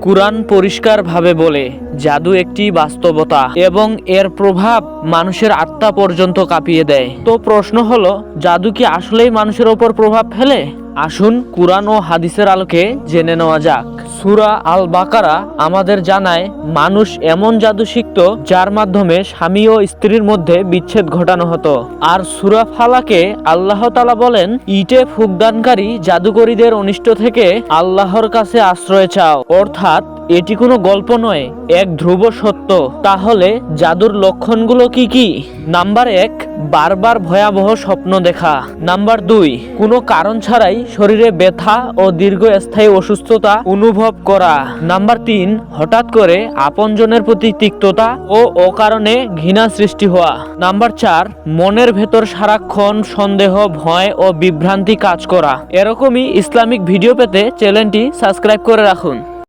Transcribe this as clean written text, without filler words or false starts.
কুরআন পরিষ্কারভাবে বলে জাদু একটি বাস্তবতা এবং এর প্রভাব মানুষের আত্মা পর্যন্ত কাঁপিয়ে দেয়। তো প্রশ্ন হলো, জাদু কি আসলেই মানুষের ওপর প্রভাব ফেলে? আসুন কুরআন ও হাদিসের আলোকে জেনে নেওয়া যাক। সূরা আল বাকারা আমাদের জানায় মানুষ এমন জাদু শিখত যার মাধ্যমে স্বামী ও স্ত্রীর মধ্যে বিচ্ছেদ ঘটানো হতো। আর সূরা ফালাকে আল্লাহ তাআলা বলেন, ইটে ফুকদানকারী জাদুকরীদের অনিষ্ট থেকে আল্লাহর কাছে আশ্রয় চাও। অর্থাৎ এটি কোনো গল্প নয়, এক ধ্রুব সত্য। তাহলে জাদুর লক্ষণগুলো কি কি? নাম্বার 1, বারবার ভয়াবহ স্বপ্ন দেখা। নাম্বার 2, কোনো কারণ ছাড়াই শরীরে ব্যথা ও দীর্ঘস্থায়ী অসুস্থতা অনুভব করা। নাম্বার 3, হঠাৎ করে আপনজনের প্রতি তিক্ততা ও অকারণে ঘৃণা সৃষ্টি হওয়া। নাম্বার 4, মনের ভেতর সারাক্ষণ সন্দেহ, ভয় ও বিভ্রান্তি কাজ করা। এরকমই ইসলামিক ভিডিও পেতে চ্যানেলটি সাবস্ক্রাইব করে রাখুন।